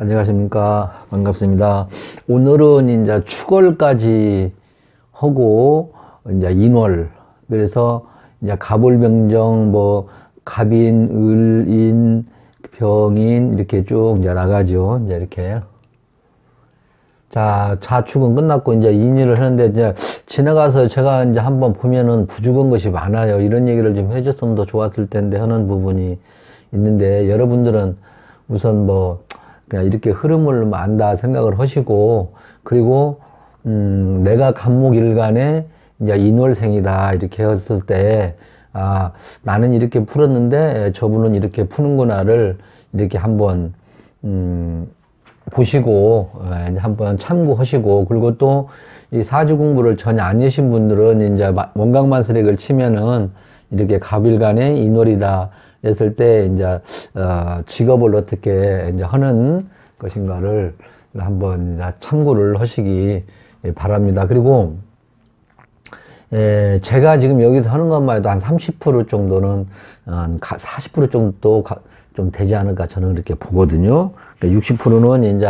안녕하십니까. 반갑습니다. 오늘은 이제 축월까지 하고, 이제 인월. 그래서 이제 갑을병정, 뭐, 갑인, 을인, 병인, 이렇게 쭉 이제 나가죠. 이제 이렇게. 자, 자축은 끝났고, 이제 인일을 하는데, 이제 지나가서 제가 이제 한번 보면은 부족한 것이 많아요. 이런 얘기를 좀 해줬으면 더 좋았을 텐데 하는 부분이 있는데, 여러분들은 우선 뭐, 그냥 이렇게 흐름을 안다 생각을 하시고, 그리고, 내가 간목일간에 이제 인월생이다, 이렇게 했을 때, 아, 나는 이렇게 풀었는데, 저분은 이렇게 푸는구나를 이렇게 한번, 보시고, 이제 한번 참고하시고, 그리고 또, 이 사주 공부를 전혀 안 하신 분들은 이제 원강만스렉을 치면은 이렇게 갑일간에 인월이다 했을 때 이제 직업을 어떻게 이제 하는 것인가를 한번 이제 참고를 하시기 바랍니다. 그리고 제가 지금 여기서 하는 것만 해도 한 30% 정도는 40% 정도 좀 되지 않을까 저는 그렇게 보거든요. 60%는 이제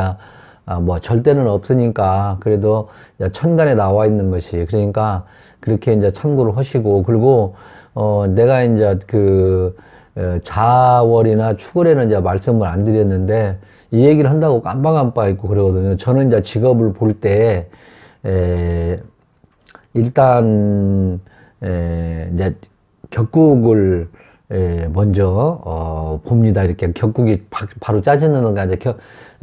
뭐 절대는 없으니까 그래도 천간에 나와 있는 것이 그러니까 그렇게 이제 참고를 하시고 그리고 내가 이제 그 자월이나 축월에는 이제 말씀을 안 드렸는데 이 얘기를 한다고 깜빡깜빡 있고 그러거든요. 저는 이제 직업을 볼 때 일단 이제 격국을 먼저 봅니다. 이렇게 격국이 바로 짜지는 거 이제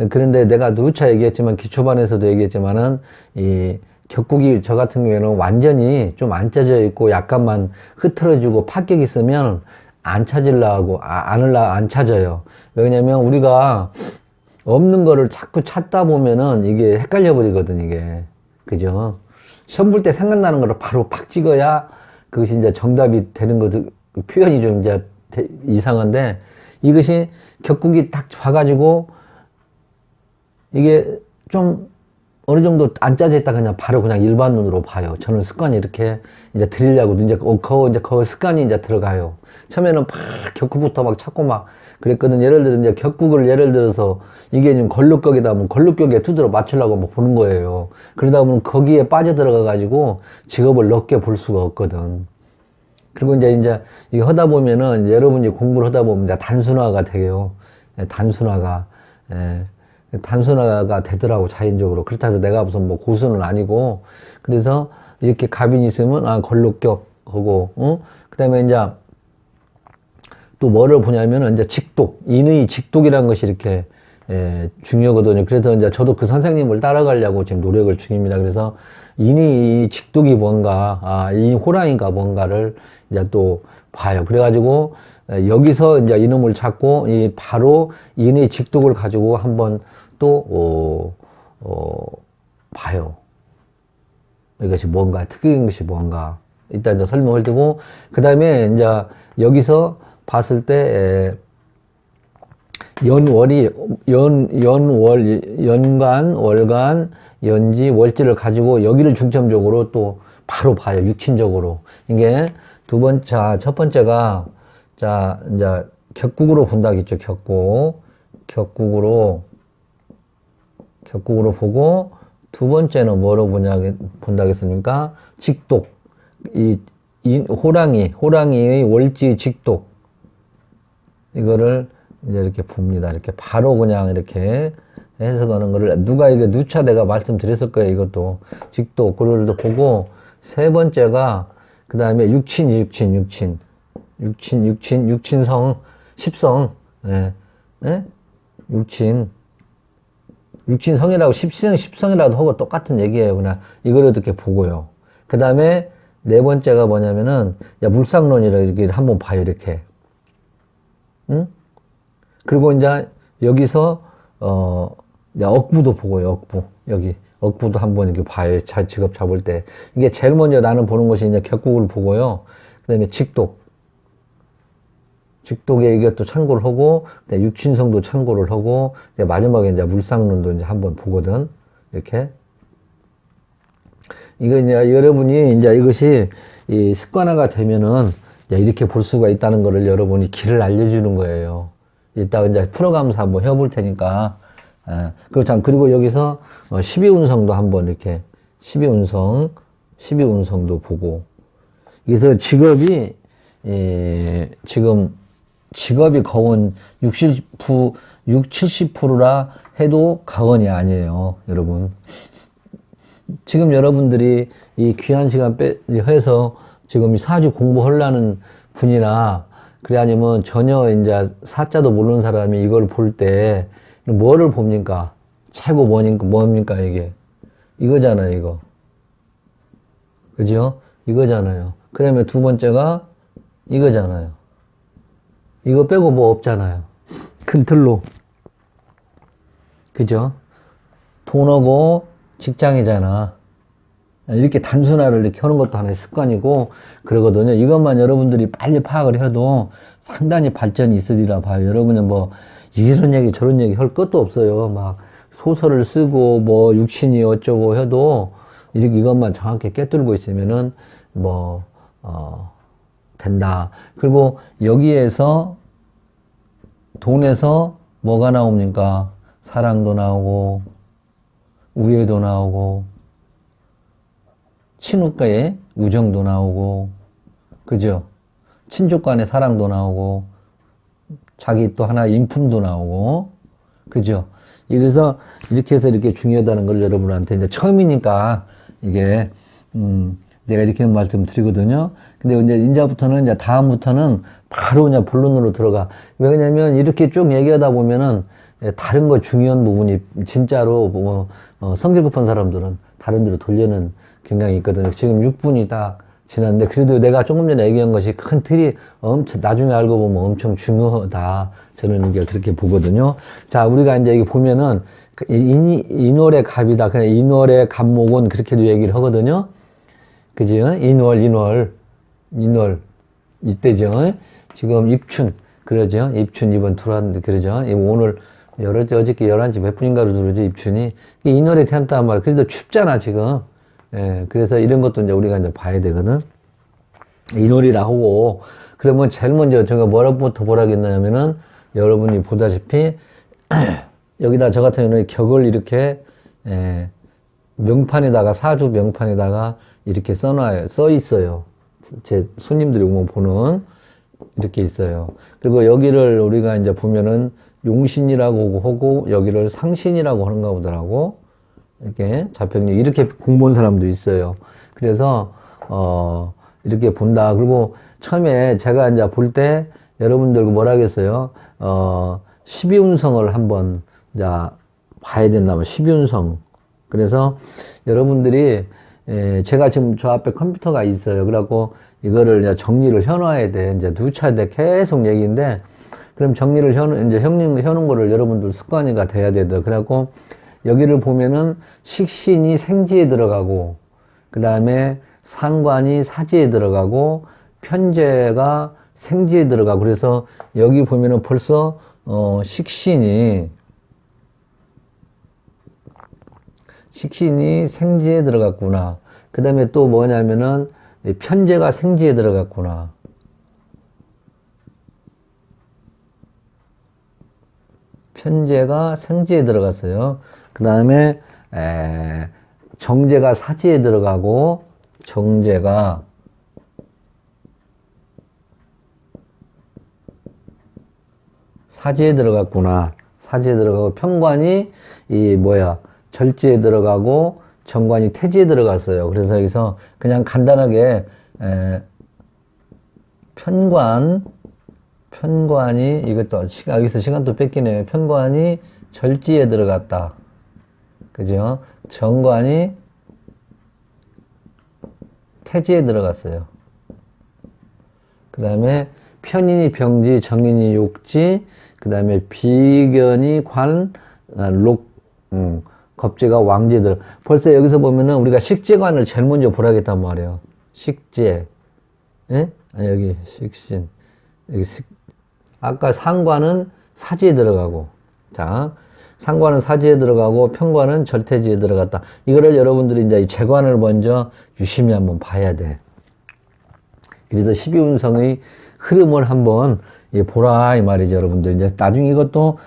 그런데 내가 누차 얘기했지만 기초반에서도 얘기했지만은 이 격국이 저 같은 경우에는 완전히 좀 안 짜져 있고 약간만 흐트러지고 파격이 있으면 안 찾으려고 안 찾아요. 왜냐면 우리가 없는 거를 자꾸 찾다 보면은 이게 헷갈려 버리거든 이게 그죠? 시험 볼 때 생각나는 거를 바로 팍 찍어야 그것이 이제 정답이 되는 거죠. 표현이 좀 이제 이상한데 이것이 격국이 딱 봐가지고 이게 좀 어느 정도 안 짜져 있다 그냥 바로 그냥 일반 눈으로 봐요. 저는 습관이 이렇게 이제 드리려고 이제 그 습관이 이제 들어가요. 처음에는 막 격국부터 막 찾고 막 그랬거든. 예를 들어 이제 격국을 예를 들어서 이게 좀 걸룩격이다 하면 걸룩격에 두드러 맞추려고 막 보는 거예요. 그러다 보면 거기에 빠져들어가 가지고 직업을 넓게 볼 수가 없거든. 그리고 이제 이거 하다 보면은 이제 여러분이 공부를 하다 보면 이제 단순화가 돼요. 단순화가. 단순화가 되더라고, 자연적으로. 그렇다 해서 내가 무슨 뭐 고수는 아니고. 그래서 이렇게 갑인이 있으면, 걸룩격 하고, 그 다음에 이제 또 뭐를 보냐면은 이제 직독, 인의 직독이라는 것이 이렇게, 중요하거든요. 그래서 이제 저도 그 선생님을 따라가려고 지금 노력을 중입니다. 그래서 인의 직독이 뭔가, 이 호랑이가 뭔가를 이제 또 봐요. 그래가지고, 여기서 이제 이놈을 찾고, 바로 인의 직독을 가지고 한번 또, 봐요. 이것이 뭔가, 특이한 것이 뭔가. 일단 이제 설명을 드리고, 그 다음에 이제 여기서 봤을 때, 연월이, 연간, 월간, 연지, 월지를 가지고 여기를 중점적으로 또 바로 봐요. 육친적으로. 이게 첫 번째가, 자, 이제 격국으로 본다겠죠. 격국으로 보고, 두 번째는 뭐로 본다겠습니까? 직독. 호랑이의 월지 직독. 이거를 이제 이렇게 봅니다. 이렇게 바로 그냥 이렇게 해석하는 거를 누차 내가 말씀드렸을 거예요. 이것도 직독 그걸도 보고 세 번째가 그 다음에 육친성 10성 육친성이라고 10성이라도 하고 똑같은 얘기예요. 그냥 이거를 이렇게 보고요. 그 다음에 네 번째가 뭐냐면은 물상론이라 이렇게 한번 봐요. 이렇게 그리고 이제 여기서 억부도 보고요. 억부도 한번 이렇게 봐요. 직업 잡을 때 이게 제일 먼저 나는 보는 것이 이제 격국을 보고요. 그다음에 직독에 이것도 참고를 하고 육친성도 참고를 하고 마지막에 이제 물상론도 이제 한번 보거든. 이렇게 이거 이제 여러분이 이제 이것이 이 습관화가 되면은 이렇게 볼 수가 있다는 거를 여러분이 길을 알려주는 거예요. 이따가 이제 풀어가면서 한번 해볼 테니까 그리고 참, 그리고 여기서 12운성도 한번 이렇게 12운성도 보고. 그래서 직업이, 지금 직업이 거원 70%라 해도 과언이 아니에요, 여러분. 지금 여러분들이 이 귀한 시간 해서 지금 사주 공부하려는 분이나 그래 아니면 전혀 이제 사자도 모르는 사람이 이걸 볼 때 뭐를 봅니까? 최고 뭡니까 이게? 이거잖아요, 이거. 그죠? 이거잖아요. 그 다음에 두 번째가 이거잖아요. 이거 빼고 뭐 없잖아요. 큰 틀로. 그죠? 돈하고 직장이잖아. 이렇게 단순화를 이렇게 하는 것도 하나의 습관이고 그러거든요. 이것만 여러분들이 빨리 파악을 해도 상당히 발전이 있으리라 봐요. 여러분은 뭐 이런 얘기 저런 얘기 할 것도 없어요. 막 소설을 쓰고 뭐 육신이 어쩌고 해도 이렇게 이것만 정확히 꿰뚫고 있으면은 뭐 된다. 그리고 여기에서 돈에서 뭐가 나옵니까? 사랑도 나오고 우애도 나오고 친구과의 우정도 나오고 그죠? 친족 간의 사랑도 나오고 자기 또 하나 인품도 나오고 그죠? 그래서 이렇게 해서 이렇게 중요하다는 걸 여러분한테 이제 처음이니까 이게 내가 이렇게 말씀 드리거든요. 근데 이제부터는 다음부터는 바로 그냥 본론으로 들어가. 왜냐면 이렇게 쭉 얘기하다 보면은 다른 거 중요한 부분이 진짜로 성질 급한 사람들은 다른 데로 돌려는 경향이 있거든요. 지금 6분이 딱 지났는데 그래도 내가 조금 전에 얘기한 것이 큰 틀이 나중에 알고 보면 엄청 중요하다. 저는 이게 그렇게 보거든요. 자, 우리가 이제 이게 보면은 인월의 갑이다. 그냥 인월의 갑목은 그렇게도 얘기를 하거든요. 그죠? 인월 이때죠. 지금 입춘 그러죠. 입춘 이번 들어왔는데 그러죠. 오늘 어저께 11시 몇 분인가로 들어오죠. 입춘이 인월에 태어났단 말이야. 그래도 춥잖아 지금. 예, 그래서 이런 것도 이제 우리가 이제 봐야 되거든. 인월이라 하고 그러면 제일 먼저 제가 뭐라부터 보라겠냐면은 여러분이 보다시피 여기다 저 같은 경우는 격을 이렇게 명판에다가 사주 명판에다가 이렇게 써 있어요. 제 손님들이 오면 보는 이렇게 있어요. 그리고 여기를 우리가 이제 보면은 용신이라고 하고 여기를 상신이라고 하는가 보더라고. 이렇게 자평력 이렇게 공부한 사람도 있어요. 그래서 이렇게 본다. 그리고 처음에 제가 이제 볼 때 여러분들 뭐라 하겠어요? 12운성을 한번 이제 봐야 된다면 12운성. 그래서 여러분들이 제가 지금 저 앞에 컴퓨터가 있어요. 그래갖고 이거를 이제 정리를 해놔야 돼. 이제 누차돼 계속 얘기인데 그럼 정리를 이제 해놓은 거를 여러분들 습관이가 돼야 되더. 그래갖고 여기를 보면은 식신이 생지에 들어가고 그 다음에 상관이 사지에 들어가고 편재가 생지에 들어가고 그래서 여기 보면은 벌써 식신이 생지에 들어갔구나. 그 다음에 또 뭐냐면은 편재가 생지에 들어갔구나. 편재가 생지에 들어갔어요. 그 다음에 정제가 사지에 들어가고 정제가 사지에 들어갔구나. 사지에 들어가고 편관이 절지에 들어가고 정관이 태지에 들어갔어요. 그래서 여기서 그냥 간단하게 편관이 이것도 여기서 시간도 뺏기네요. 편관이 절지에 들어갔다. 그죠? 정관이 태지에 들어갔어요. 그 다음에 편인이 병지, 정인이 욕지, 그 다음에 비견이 겁재가 왕지에 들어. 벌써 여기서 보면은 우리가 식재관을 제일 먼저 보라겠단 말이에요. 식재. 예? 여기 식신. 여기 아까 상관은 사지에 들어가고. 자, 상관은 사지에 들어가고 편관은 절태지에 들어갔다. 이거를 여러분들이 이제 재관을 먼저 유심히 한번 봐야 돼. 그래서 12운성의 흐름을 한번 보라 이 말이죠, 여러분들. 이제 나중에 이것도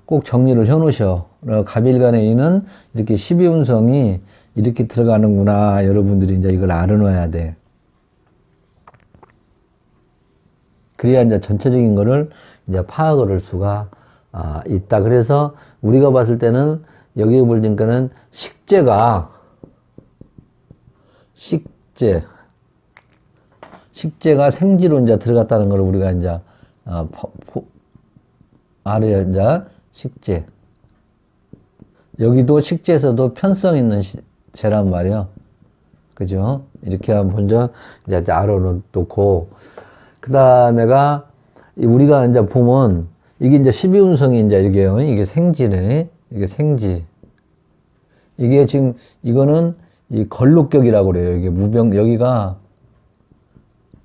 꼭 정리를 해 놓으셔. 갑일간의 인은 이렇게 12운성이 이렇게 들어가는구나. 여러분들이 이제 이걸 알아놓아야 돼. 그래야 이제 전체적인 거를 이제 파악을 할 수가 있다. 그래서 우리가 봤을 때는 여기에 보니까는 식재가 생지로 이제 들어갔다는 걸 우리가 이제 알아야 이제 식재. 여기도 식재에서도 편성 있는 재란 말이야. 그죠? 이렇게 한번 먼저 이제 알아놓고, 그 다음에가 우리가 이제 보면 이게 이제 12운성이 이제 이게요. 이게 생지네. 이게 생지. 이게 지금 이거는 이 걸록격이라고 그래요. 이게 무병, 여기가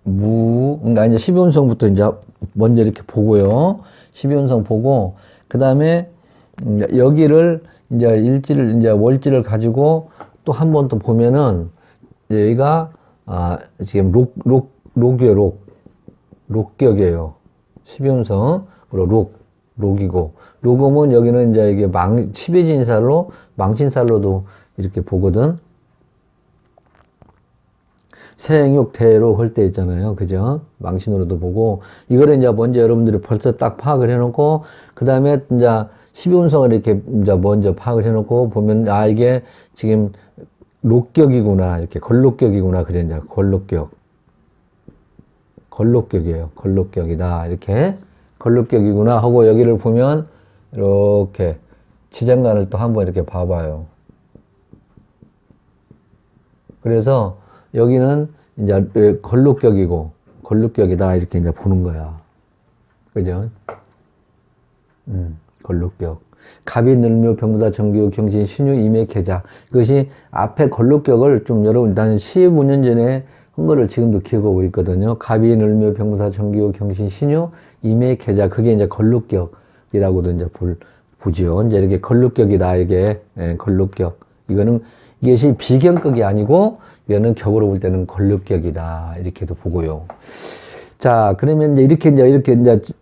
그러니까 이제 12운성부터 이제 먼저 이렇게 보고요. 12운성 보고, 그 다음에 여기를 이제 이제 월지를 가지고 또 한 번 또 보면은 여기가 지금 록격이에요. 12운성으로 록이고, 록음은 여기는 이제 이게 12진살로 망신살로도 이렇게 보거든. 생육대로 할 때 있잖아요. 그죠? 망신으로도 보고, 이거를 이제 먼저 여러분들이 벌써 딱 파악을 해놓고, 그 다음에 이제 12운성을 이렇게 이제 먼저 파악을 해놓고 보면, 이게 지금 록격이구나. 이렇게 걸록격이구나. 그래, 이제 걸록격이에요. 걸록격이다. 이렇게 걸록격이구나 하고 여기를 보면 이렇게 지장간을 또 한번 이렇게 봐봐요. 그래서 여기는 이제 걸록격이다. 이렇게 이제 보는 거야. 그죠? 걸록격. 갑이 늘묘 병무다 정규 경신 신유 임의 계자. 이것이 앞에 걸록격을 좀 여러분 난 15년 전에 한 거를 지금도 기억하고 있거든요. 갑이 늘묘 병무사 정규 경신 신유 임의 계자. 그게 이제 걸록격이라고도 이제 보지요. 이제 이렇게 걸록격이다. 이게 걸록격. 이것이 비경격이 아니고 이거는 격으로 볼 때는 걸록격이다. 이렇게도 보고요. 자, 그러면 이제 이렇게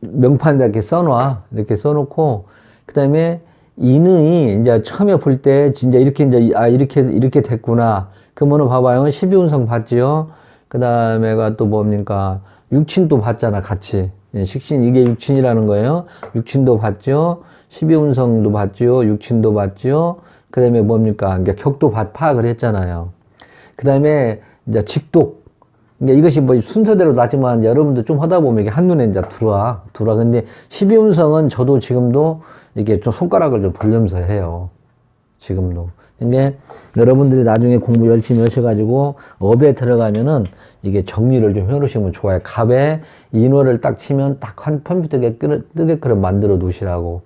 명판에다 이렇게 써놔. 이렇게 써놓고, 그 다음에 인의 이제 처음에 볼 때 진짜 이렇게 이렇게 됐구나. 그러면 봐봐요. 12운성 봤지요? 그 다음에가 또 뭡니까? 육친도 봤잖아, 같이. 식신, 이게 육친이라는 거예요. 육친도 봤죠? 12운성도 봤죠? 육친도 봤죠? 그 다음에 뭡니까? 그러니까 격도 파악을 했잖아요. 그 다음에 이제 직독. 그러니까 이것이 뭐 순서대로 나지만 여러분도 좀 하다 보면 이게 한눈에 이제 들어와. 근데 12운성은 저도 지금도 이게 좀 손가락을 좀 돌리면서 해요. 지금도. 근데 여러분들이 나중에 공부 열심히 하셔가지고 업에 들어가면은 이게 정리를 좀 해놓으시면 좋아요. 갑에 인호를 딱 치면 딱 한 컴퓨터에 뜨게끔 만들어 놓으시라고.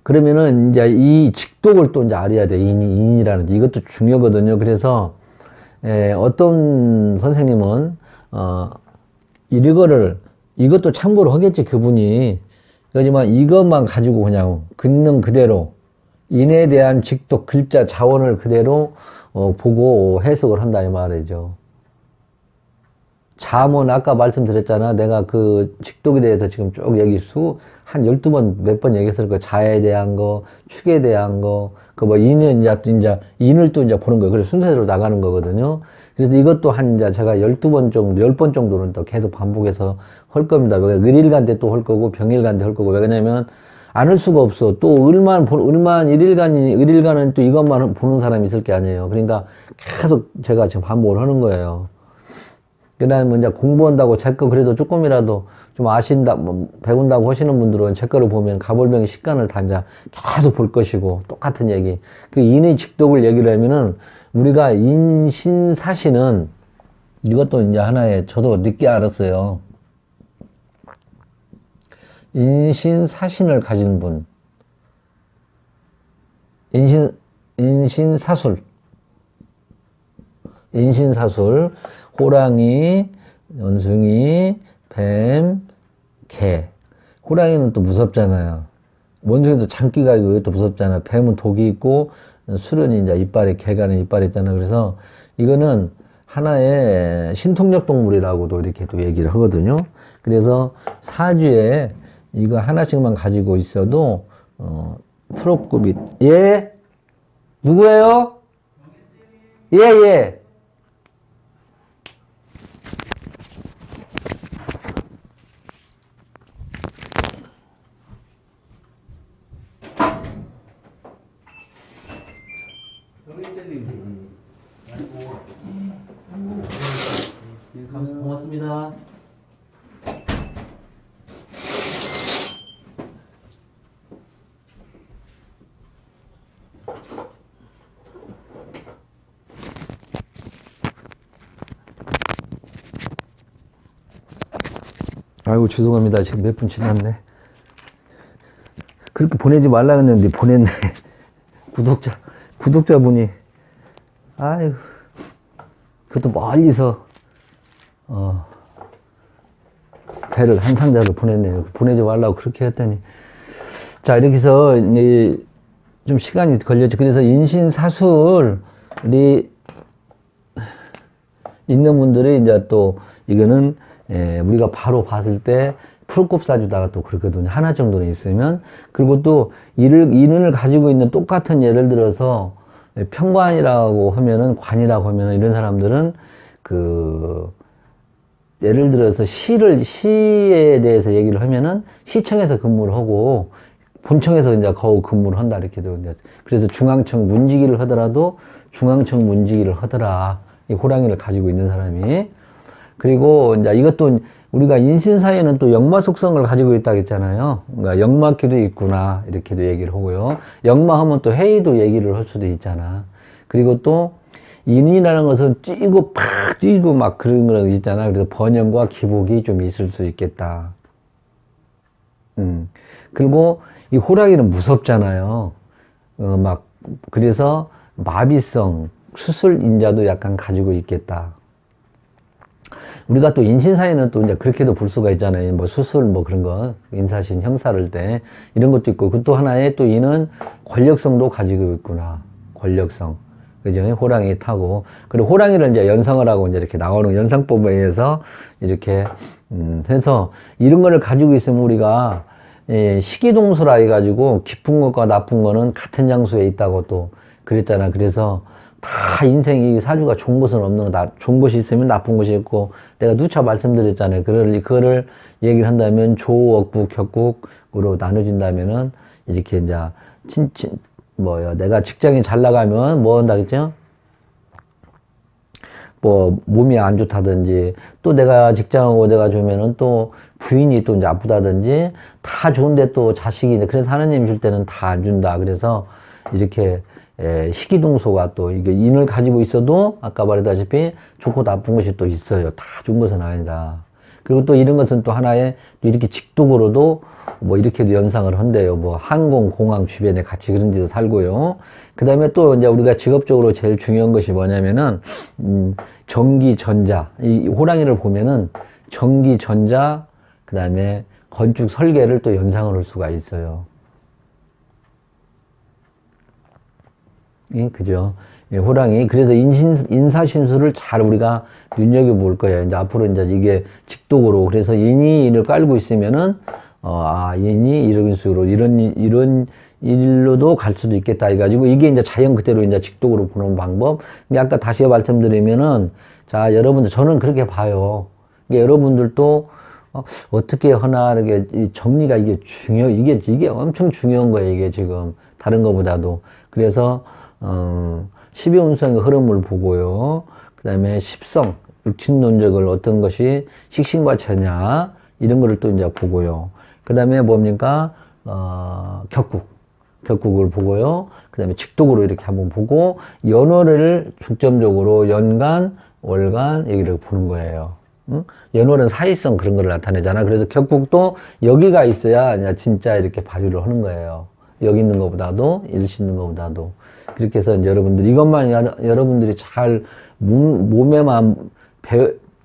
그러면은 이제 이 직독을 또 이제 알아야 돼. 인이라는 이것도 중요하거든요. 그래서 어떤 선생님은 이것도 참고로 하겠지 그분이. 그렇지만 이것만 가지고 그냥 긋는 그대로 인에 대한 직독 글자 자원을 그대로 보고 해석을 한다 이 말이죠. 잠은 아까 말씀드렸잖아. 내가 그 직독에 대해서 지금 쭉 얘기 한 12번, 몇 번 얘기했을 거야. 자에 대한 거, 축에 대한 거, 인은 이제, 인을 또 이제 보는 거예요. 그래서 순서대로 나가는 거거든요. 그래서 이것도 이제 제가 12번 정도, 10번 정도는 또 계속 반복해서 할 겁니다. 을일간 때 또 할 거고, 병일간 때 할 거고. 왜냐면, 안 할 수가 없어. 또 을일간은 또 이것만 보는 사람이 있을 게 아니에요. 그러니까 계속 제가 지금 반복을 하는 거예요. 그 다음에 이제 공부한다고 제 거 그래도 조금이라도 좀 배운다고 하시는 분들은 제 거를 보면 가볼병의 식간을 다 이제 계속 볼 것이고, 똑같은 얘기. 그 인의 직독을 얘기를 하면은, 우리가 인신사신은 이것도 이제 하나의, 저도 늦게 알았어요. 인신사신을 가진 분. 인신사술. 호랑이, 원숭이, 뱀, 개. 호랑이는 또 무섭잖아요. 원숭이도 장기가 있고 이것도 무섭잖아요. 뱀은 독이 있고 수련이 이제 이빨에, 개가는 이빨이 있잖아요. 그래서 이거는 하나의 신통력 동물이라고도 이렇게 또 얘기를 하거든요. 그래서 사주에 이거 하나씩만 가지고 있어도, 트롯급이, 예? 누구예요? 예, 예. 고맙습니다. 아이고, 죄송합니다. 지금 몇 분 지났네. 그렇게 보내지 말라 했는데 보냈네. 구독자분이. 아유, 그것도 멀리서, 배를, 한 상자를 보냈네요. 보내지 말라고 그렇게 했더니. 자, 이렇게 해서, 이제 좀 시간이 걸렸죠. 그래서 인신사술이 있는 분들이 이제 또, 이거는, 우리가 바로 봤을 때, 풀꽃 사주다가 또 그렇거든요. 하나 정도는 있으면. 그리고 또, 인을 가지고 있는 똑같은 예를 들어서, 평관이라고 하면은, 관이라고 하면은, 이런 사람들은, 예를 들어서 시에 대해서 얘기를 하면은, 시청에서 근무를 하고, 본청에서 이제 거우 근무를 한다, 이렇게 되고, 그래서 중앙청 문지기를 하더라도, 중앙청 문지기를 하더라. 이 호랑이를 가지고 있는 사람이. 그리고 이제 이것도 우리가 인신사에는 또 역마 속성을 가지고 있다고 했잖아요. 그러니까 역마기도 있구나, 이렇게도 얘기를 하고요. 역마하면 또 해이도 얘기를 할 수도 있잖아. 그리고 또 인이라는 것은 찌고 막 그런 거 있잖아. 그래서 번영과 기복이 좀 있을 수 있겠다. 그리고 이 호랑이는 무섭잖아요. 그래서 마비성, 수술인자도 약간 가지고 있겠다. 우리가 또 인신사에는 또 이제 그렇게도 볼 수가 있잖아요. 뭐 수술 뭐 그런 거, 인사신 형사를 때 이런 것도 있고, 그 또 하나의 또 이는 권력성도 가지고 있구나. 권력성. 그죠? 호랑이 타고. 그리고 호랑이를 이제 연상을 하고 이제 이렇게 나오는 연상법에 의해서 이렇게, 해서 이런 거를 가지고 있으면 우리가 시기동수라 해가지고 깊은 것과 나쁜 거는 같은 장소에 있다고 또 그랬잖아. 그래서 다 인생이 사주가 좋은 것은 없는 거다. 좋은 것이 있으면 나쁜 것이 있고, 내가 누차 말씀드렸잖아요. 그거를 얘기를 한다면 조옥국, 격국으로 나눠진다면은 이렇게 이제 내가 직장이 잘 나가면 뭐 한다 그랬죠? 뭐 몸이 안 좋다든지, 또 내가 직장하고 내가 주면은 또 부인이 또 이제 아프다든지, 다 좋은데 또 자식이, 그래서 하나님 줄 때는 다 안 준다. 그래서 이렇게 희귀동소가 또 이게 인을 가지고 있어도 아까 말했다시피 좋고 나쁜 것이 또 있어요. 다 좋은 것은 아니다. 그리고 또 이런 것은 또 하나의 이렇게 직독으로도 뭐 이렇게도 연상을 한대요. 뭐 항공, 공항 주변에 같이 그런 데서 살고요. 그 다음에 또 이제 우리가 직업적으로 제일 중요한 것이 뭐냐면은, 전기, 전자. 이 호랑이를 보면은 전기, 전자, 그 다음에 건축, 설계를 또 연상을 할 수가 있어요. 예, 그죠. 예, 호랑이. 그래서 인사신수를 잘 우리가 눈여겨볼 거예요. 이제 앞으로 이제 이게 직독으로. 그래서 인을 깔고 있으면은, 인이 이런 식으로, 이런 일로도 갈 수도 있겠다. 해가지고 이게 이제 자연 그대로 이제 직독으로 보는 방법. 근데 아까 다시 말씀드리면은, 자, 여러분들, 저는 그렇게 봐요. 그러니까 여러분들도, 어떻게 하나, 이렇게, 이 정리가 이게 엄청 중요한 거예요. 이게 지금. 다른 거보다도. 그래서, 12운성의 흐름을 보고요. 그 다음에 십성, 육친론적을 어떤 것이 식신과 제냐, 이런 거를 또 이제 보고요. 그 다음에 뭡니까? 격국을 보고요. 그 다음에 직독으로 이렇게 한번 보고, 연월을 중점적으로 연간, 월간, 얘기를 보는 거예요. 응? 연월은 사이성 그런 거를 나타내잖아. 그래서 격국도 여기가 있어야 진짜 이렇게 발휘를 하는 거예요. 여기 있는 것보다도, 일시 있는 것보다도. 그렇게 해서 이제 이것만 여러분들이 잘 몸에만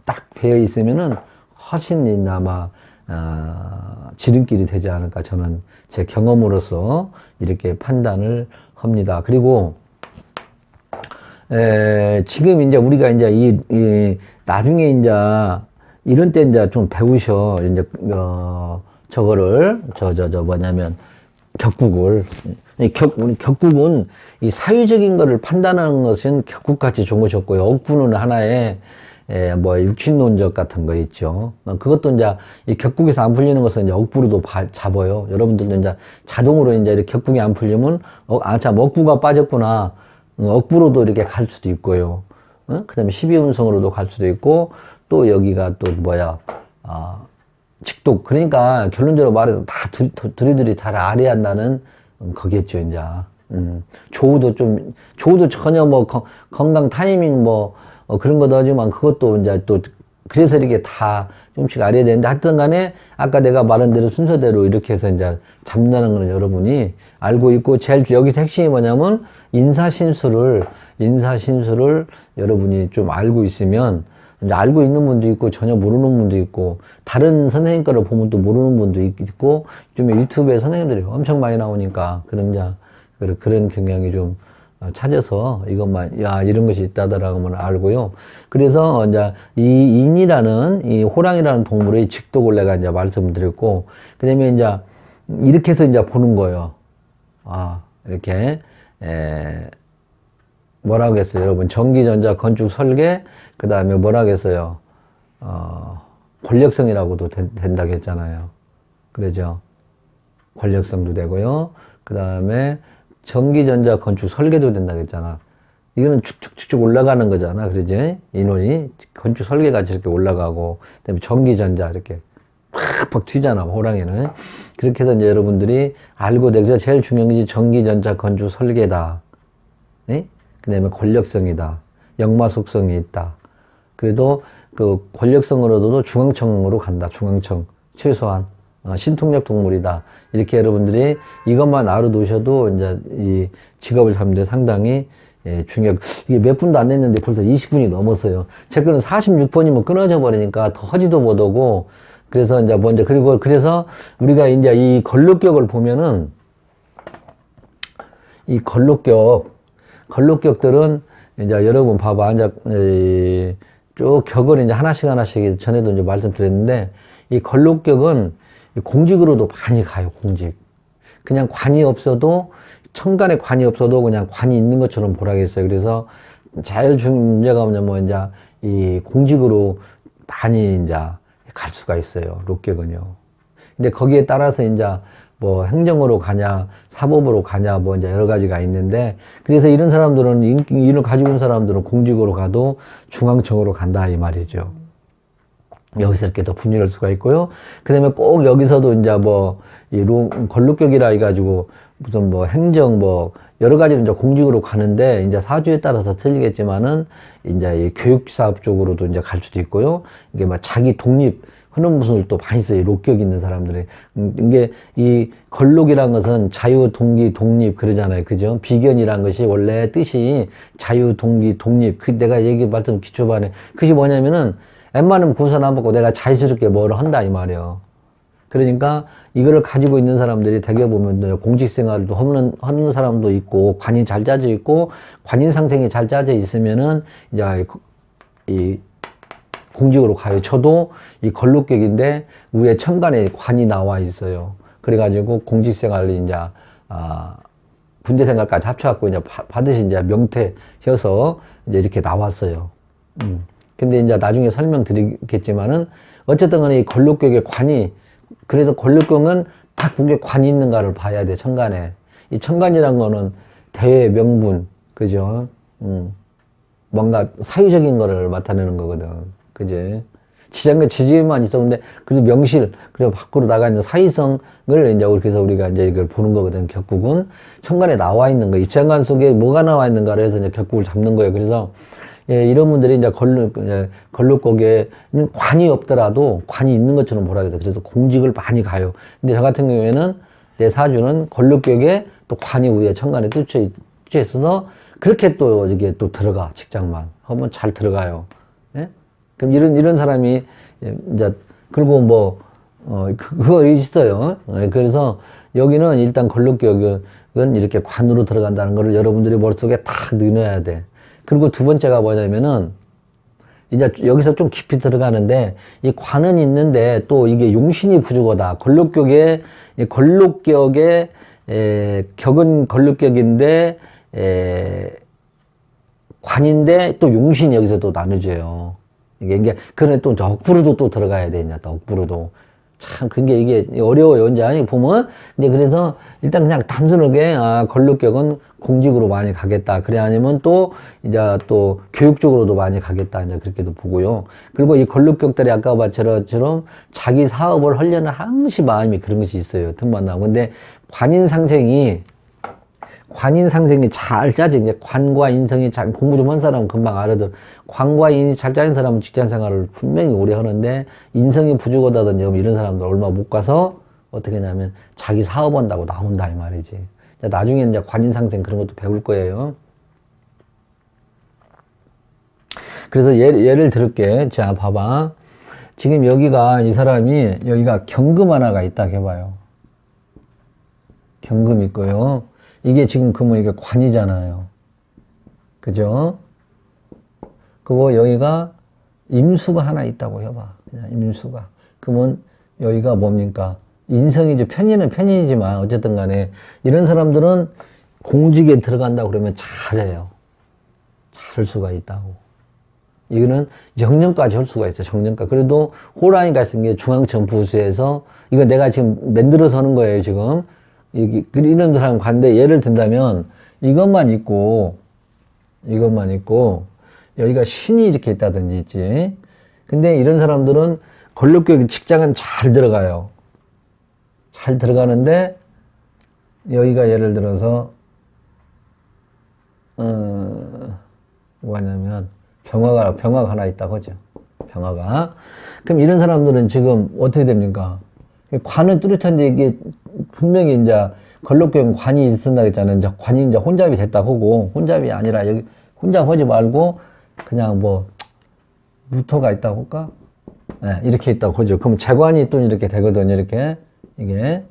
딱 배어 있으면은 훨씬 아마, 지름길이 되지 않을까, 저는 제 경험으로서 이렇게 판단을 합니다. 그리고, 지금 이제 우리가 이제 나중에 이제 이런 때 이제 좀 배우셔. 이제, 저거를, 뭐냐면, 격국을. 우리 격국은 이 사유적인 거를 판단하는 것은 격국같이 좋은 것이 없고요. 억부는 하나의, 뭐, 육친론적 같은 거 있죠. 그것도 이제, 이 격국에서 안 풀리는 것은 이제 억부로도 잡아요. 여러분들도 이제 자동으로 이제 이렇게 격국이 안 풀리면, 참, 억부가 빠졌구나. 억부로도 이렇게 갈 수도 있고요. 그 다음에 12운성으로도 갈 수도 있고, 또 여기가 또 뭐야, 직독. 그러니까 결론적으로 말해서 다 두리두리 잘 알아야 한다는 거겠죠, 이제. 조우도 전혀 뭐 건강 타이밍 뭐 그런 것도 하지만 그것도 이제 또 그래서 이렇게 다 조금씩 알아야 되는데 하여튼 간에 아까 내가 말한 대로 순서대로 이렇게 해서 이제 잡는다는 거는 여러분이 알고 있고 제일 여기서 핵심이 뭐냐면 인사신수를 여러분이 좀 알고 있으면 이제 알고 있는 분도 있고 전혀 모르는 분도 있고 다른 선생님 거를 보면 또 모르는 분도 있고 좀 유튜브에 선생님들이 엄청 많이 나오니까 그런 경향이 좀 찾아서 이것만 이런 것이 있다더라고 하면 알고요. 그래서 이제 이 인이라는 이 호랑이라는 동물의 직독을 내가 이제 말씀드렸고 그다음에 이제 이렇게 해서 이제 보는 거예요. 이렇게 뭐라고 했어요, 여러분? 전기, 전자, 건축, 설계, 그 다음에 뭐라고 했어요? 권력성이라고도 된다고 했잖아요. 그러죠? 권력성도 되고요. 그 다음에 전기, 전자, 건축, 설계도 된다고 했잖아. 이거는 축축축축 올라가는 거잖아. 그러지? 인원이 건축, 설계가 이렇게 올라가고, 그 다음에 전기, 전자 이렇게 팍팍 튀잖아, 호랑이는. 그렇게 해서 이제 여러분들이 알고 되죠. 제일 중요한 것이 전기, 전자, 건축, 설계다. 네? 그 다음에 권력성이다. 역마 속성이 있다. 그래도 그 권력성으로도 중앙청으로 간다. 중앙청. 최소한. 신통력 동물이다. 이렇게 여러분들이 이것만 알아두셔도 이제 이 직업을 잡는데 상당히 이게 몇 분도 안 됐는데 벌써 20분이 넘었어요. 제 거는 46분이면 끊어져 버리니까 더 하지도 못하고 그래서 이제 먼저 그래서 우리가 이제 이 걸록격을 보면은 이 걸록격들은 이제 여러분 봐봐. 이제 쭉 격을 이제 하나씩 전에도 이제 말씀드렸는데 이 걸록격은 공직으로도 많이 가요, 공직. 그냥 관이 없어도 천간에 관이 없어도 그냥 관이 있는 것처럼 보라겠어요. 그래서 제일 중요한 문제가 뭐냐면 이제 이 공직으로 많이 이제 갈 수가 있어요, 록격은요. 근데 거기에 따라서 이제 뭐 행정으로 가냐, 사법으로 가냐, 뭐 이제 여러 가지가 있는데, 그래서 이런 사람들은, 일을 가지고 있는 사람들은 공직으로 가도 중앙청으로 간다, 이 말이죠. 여기서 이렇게 더 분열할 수가 있고요. 그 다음에 꼭 여기서도 이제 뭐, 걸록격이라 해가지고, 무슨 뭐 행정 뭐, 여러 가지로 이제 공직으로 가는데, 이제 사주에 따라서 틀리겠지만은, 이제 이 교육사업 쪽으로도 이제 갈 수도 있고요. 이게 막 자기 독립, 하는 무슨 또 많이 있어요. 록격 있는 사람들이. 이게 이 걸록이란 것은 자유, 동기, 독립 그러잖아요. 그죠? 비견이란 것이 원래 뜻이 자유, 동기, 독립. 내가 말씀 기초반에. 그것이 뭐냐면은 웬만하면 고선 안 받고 내가 자유스럽게 뭘 한다 이 말이에요. 그러니까 이거를 가지고 있는 사람들이 대개 보면 공직 생활도 하는 사람도 있고 관이 잘 짜져 있고 관인 상생이 잘 짜져 있으면은 이제 이 공직으로 가요. 저도 이 걸록격인데 위에 천간에 관이 나와 있어요. 그래가지고 공직생활을 이제 군대생활까지 합쳐갖고 이제 받으신 이제 명퇴해서 이제 이렇게 나왔어요. 근데 이제 나중에 설명드리겠지만은 어쨌든 간에 이 걸록격의 관이 그래서 걸록격은 딱 보기에 관이 있는가를 봐야 돼. 천간에 이 천간이란 거는 대의 명분 그죠? 뭔가 사유적인 거를 나타내는 거거든. 그지? 지지만 있어. 근데, 그래도 명실, 그리고 밖으로 나가 있는 사의성을 이제, 그래서 우리가 이제 이걸 보는 거거든, 격국은. 천간에 나와 있는 거, 이 천간 속에 뭐가 나와 있는가를 해서 이제 격국을 잡는 거예요. 그래서, 이런 분들이 이제 걸록격에는 관이 없더라도 관이 있는 것처럼 보라 그래서 그래서 공직을 많이 가요. 근데 저 같은 경우에는 내 사주는 걸록격에 또 관이 위에 천간에 뚜쳐 있어서 그렇게 또 이게 또 들어가, 직장만. 하면 잘 들어가요. 예? 그럼 이런 사람이, 이제, 그리고 뭐, 그거 있어요. 그래서 여기는 일단 걸록격은 이렇게 관으로 들어간다는 거를 여러분들이 머릿속에 딱 넣어야 돼. 그리고 두 번째가 뭐냐면은, 이제 여기서 좀 깊이 들어가는데, 이 관은 있는데 또 이게 용신이 부족하다. 걸록격의, 걸록격의, 격은 걸록격인데, 관인데 또 용신이 여기서 또 나눠져요. 이게, 그래 또 억부로도 또 들어가야 되냐, 또 억부로도. 참, 그게 이게 어려워요. 이제 아니, 보면. 이제 그래서 일단 그냥 단순하게, 걸록격은 공직으로 많이 가겠다. 그래, 아니면 또, 이제 또 교육 쪽으로도 많이 가겠다. 이제 그렇게도 보고요. 그리고 이 걸록격들이 아까 봤처럼 자기 사업을 하려는 항시 마음이 그런 것이 있어요. 틈만 나고. 근데 관인상생이 잘 짜지. 이제 관과 인성이 잘, 공부 좀 한 사람은 금방 알아들. 관과 인이 잘 짜진 사람은 직장 생활을 분명히 오래 하는데, 인성이 부족하다든지 이런 사람들 얼마 못 가서, 어떻게 하냐면, 자기 사업한다고 나온다, 이 말이지. 나중에 이제 관인상생 그런 것도 배울 거예요. 그래서 예를 들을게. 자, 봐봐. 지금 여기가, 이 사람이, 여기가 경금 하나가 있다 해봐요. 경금 있고요. 이게 지금 그러면 이게 관이잖아요. 그죠? 그리고 여기가 임수가 하나 있다고 해봐. 그냥 임수가. 그러면 여기가 뭡니까? 인성이죠. 편인은 편인이지만 어쨌든 간에 이런 사람들은 공직에 들어간다 그러면 잘해요. 잘할 수가 있다고. 이거는 정년까지 할 수가 있어. 정년까. 그래도 호랑이가 있은 게 중앙청 부수에서 이거 내가 지금 만들어서 하는 거예요. 지금. 이런 사람 관대 예를 든다면 이것만 있고 여기가 신이 이렇게 있다든지 있지. 근데 이런 사람들은 권력교육 직장은 잘 들어가요. 잘 들어가는데 여기가 예를 들어서 뭐냐면 병화가 하나 있다고 하죠. 병화가. 그럼 이런 사람들은 지금 어떻게 됩니까? 관은 뚜렷한데 이게 분명히 이제 걸록교육 관이 있었나 했잖아요. 이제 관이 이제 혼잡이 됐다 하고, 혼잡이 아니라 여기 혼잡 하지 말고 그냥 뭐 무토가 있다고 할까? 네, 이렇게 있다고 하죠. 그럼 재관이 또 이렇게 되거든요. 이렇게 이게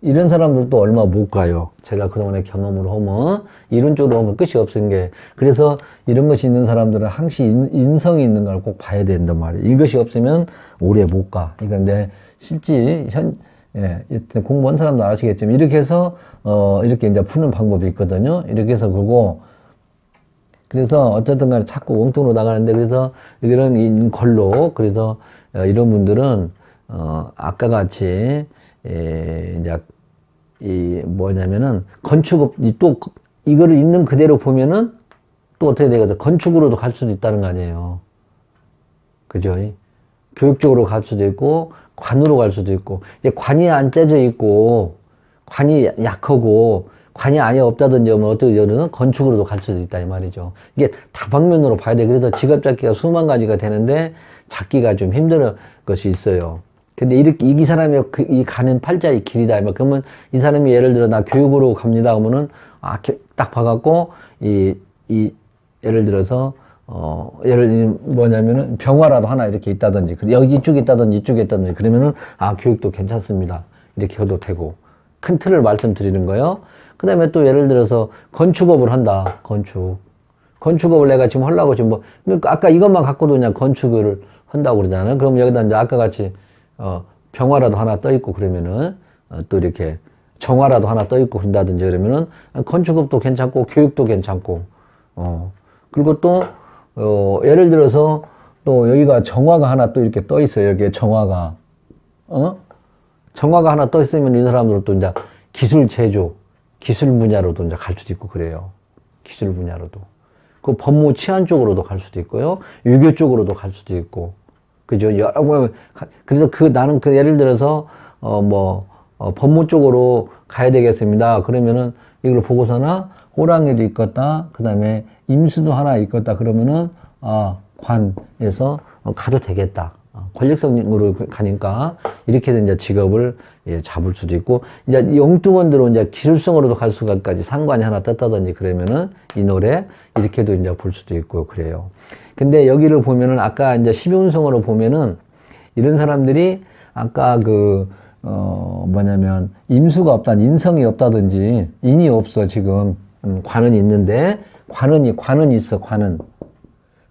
이런 사람들도 얼마 못 가요. 제가 그동안에 경험으로 하면 이런 쪽으로 하면 끝이 없은 게, 그래서 이런 것이 있는 사람들은 항시 인성이 있는 걸 꼭 봐야 된단 말이에요. 이것이 없으면 오래 못 가. 이건데 실제 공부한 사람도 아시겠지만 이렇게 해서 이렇게 이제 푸는 방법이 있거든요. 이렇게 해서 그래서 어쨌든 간에 자꾸 엉뚱으로 나가는데, 그래서 이런 걸로, 그래서 이런 분들은 아까 같이 이제 뭐냐면은 건축업 또 이거를 있는 그대로 보면은 또 어떻게 되거든. 건축으로도 갈 수도 있다는 거 아니에요. 그죠? 교육적으로 갈 수도 있고 관으로 갈 수도 있고, 이제 관이 안 짜져 있고 관이 약하고 관이 아예 없다든지 하면 어떻게 되는 건축으로도 갈 수도 있다 이 말이죠. 이게 다방면으로 봐야 돼. 그래서 직업 잡기가 수만 가지가 되는데 잡기가 좀 힘든 것이 있어요. 근데 이렇게 이 사람이 이 가는 팔자의 길이다. 그러면 이 사람이 예를 들어 나 교육으로 갑니다 하면은 딱 봐갖고 예를 들어서 뭐냐면은 병화라도 하나 이렇게 있다든지, 여기 이쪽에 있다든지 이쪽에 있다든지 그러면은 교육도 괜찮습니다. 이렇게 해도 되고, 큰 틀을 말씀드리는 거예요. 그 다음에 또 예를 들어서 건축업을 한다. 건축업을 내가 지금 하려고 지금 그러니까 아까 이것만 갖고도 그냥 건축을 한다고 그러잖아요. 그럼 여기다 이제 아까 같이 병화라도 하나 떠 있고 그러면은 또 이렇게 정화라도 하나 떠 있고 그런다든지 그러면은 건축업도 괜찮고 교육도 괜찮고 그리고 또 예를 들어서 또 여기가 정화가 하나 또 이렇게 떠 있어요. 여기에 정화가 하나 떠 있으면 이 사람들은 또 이제 기술 제조, 기술 분야로도 이제 갈 수도 있고 그래요. 기술 분야로도. 그 법무 치안 쪽으로도 갈 수도 있고요. 유교 쪽으로도 갈 수도 있고. 그죠? 여러 번, 그래서 나는 예를 들어서, 법무 쪽으로 가야 되겠습니다. 그러면은 이걸 보고서나 호랑이도 있겠다. 그 다음에 임수도 하나 있겠다. 그러면은, 관에서 가도 되겠다. 권력성으로 가니까 이렇게 해서 이제 직업을 잡을 수도 있고, 이제 영등원대로 이제 기술성으로도 갈 수가까지 상관이 하나 떴다든지 그러면은 이 노래 이렇게도 이제 볼 수도 있고 그래요. 근데 여기를 보면은 아까 이제 12운성으로 보면은 이런 사람들이 아까 뭐냐면 임수가 없다, 인성이 없다든지 인이 없어 지금. 관은 있는데 관은 있어, 관은.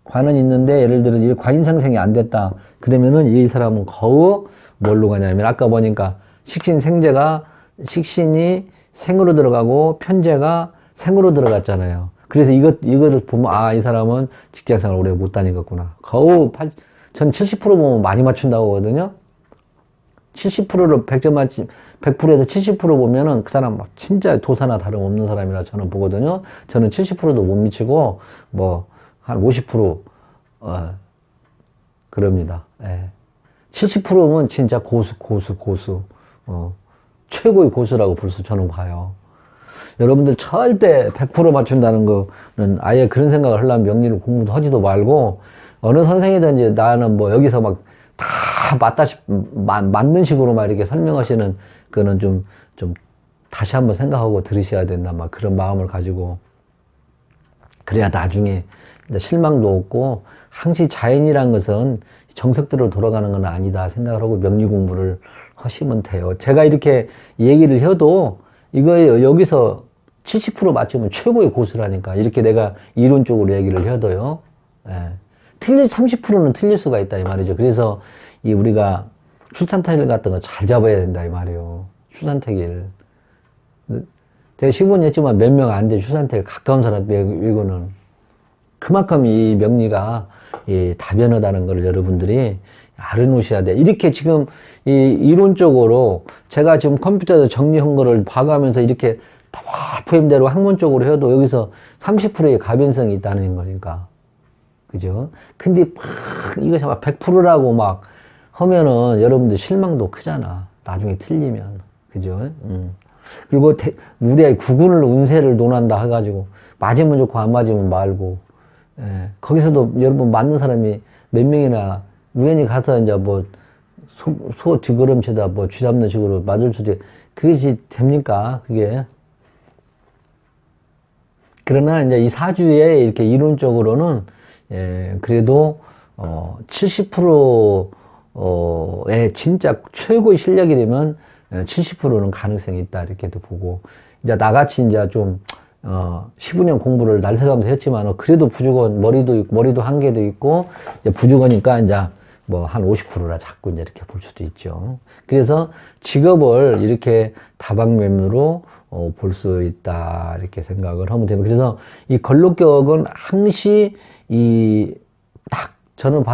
관은 있는데 예를 들어 이 관인 상생이 안 됐다. 그러면은 이 사람은 거의 뭘로 가냐면 아까 보니까 식신생재가 식신이 생으로 들어가고 편재가 생으로 들어갔잖아요. 그래서 이거를 보면 아, 이 사람은 직장생활 오래 못 다니겠구나. 거의 전 70% 보면 많이 맞춘다고 하거든요. 70%를 100점 만점 100%에서 70% 보면은 그 사람 막 진짜 도사나 다름없는 사람이라 저는 보거든요. 저는 70%도 못 미치고 뭐 한 50% 그럽니다. 예. 70%면 진짜 고수. 최고의 고수라고 벌써 저는 봐요. 여러분들 절대 100% 맞춘다는 거는 아예 그런 생각을 하려면 명리를 공부도 하지도 말고 어느 선생이든지 나는 뭐 여기서 막 다 맞는 식으로 막 이렇게 설명하시는 그거는 좀 다시 한번 생각하고 들으셔야 된다. 막 그런 마음을 가지고 그래야 나중에 실망도 없고 항시 자연이란 것은 정석대로 돌아가는 건 아니다 생각을 하고 명리 공부를 하시면 돼요. 제가 이렇게 얘기를 해도 이거 여기서 70% 맞추면 최고의 고수라니까 이렇게 내가 이론적으로 얘기를 해도요. 예. 30%는 틀릴 수가 있다 이 말이죠. 그래서 이 우리가 출산타일 같은 거 잘 잡아야 된다 이 말이에요. 출산타일. 제가 15년 했지만 몇 명 안 돼. 출산타일 가까운 사람 외고는 그만큼 이 명리가 다변하다는 걸 여러분들이 알아놓으셔야 돼. 이렇게 지금 이 이론적으로 제가 지금 컴퓨터에서 정리한 거를 봐가면서 이렇게 다 FM대로 학문적으로 해도 여기서 30%의 가변성이 있다는 거니까. 그죠? 근데 막 이것이 막 100%라고 막 하면은 여러분들 실망도 크잖아. 나중에 틀리면. 그죠? 그리고 우리의 구군을 운세를 논한다 해가지고 맞으면 좋고 안 맞으면 말고. 예. 거기서도 여러분 맞는 사람이 몇 명이나 우연히 가서 이제 뭐 소 뒷걸음치다 뭐 쥐잡는 식으로 맞을 수도 그것이 됩니까? 그게. 그러나 이제 이 사주에 이렇게 이론적으로는 그래도 70%의 진짜 최고의 실력이 되면 70%는 가능성이 있다 이렇게도 보고 이제 나같이 이제 좀 15년 공부를 날새가면서 했지만 그래도 부족한 머리도 한계도 있고 이제 부족하니까 이제 뭐 한 50%라 자꾸 이제 이렇게 볼 수도 있죠. 그래서 직업을 이렇게 다방면으로 볼 수 있다 이렇게 생각을 하면 됩니다. 그래서 이 걸록격은 항시 딱 저는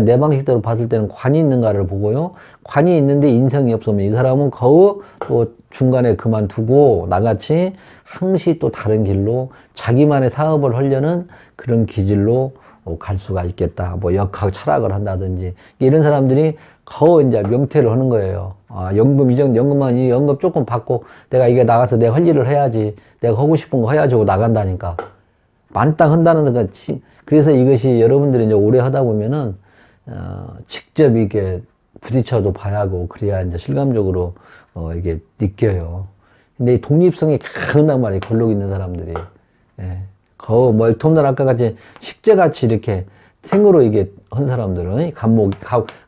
내 방식대로 봤을 때는 관이 있는가를 보고요. 관이 있는데 인성이 없으면 이 사람은 거의 또 중간에 그만두고 나같이 항시 또 다른 길로 자기만의 사업을 하려는 그런 기질로 갈 수가 있겠다. 뭐 역학 철학을 한다든지 이런 사람들이 거의 이제 명퇴를 하는 거예요. 아, 연금 조금 받고 내가 이게 나가서 내가 할 일을 해야지. 내가 하고 싶은 거 해야지 하고 나간다니까. 만땅 한다는 거. 그래서 이것이 여러분들이 이제 오래 하다 보면은, 직접 이게 부딪혀도 봐야 하고, 그래야 이제 실감적으로, 이게 느껴요. 근데 이 독립성이 강하단 말이에요. 걸록 있는 사람들이. 예. 톰들 아까 같이 식재같이 이렇게 생으로 이게 한 사람들은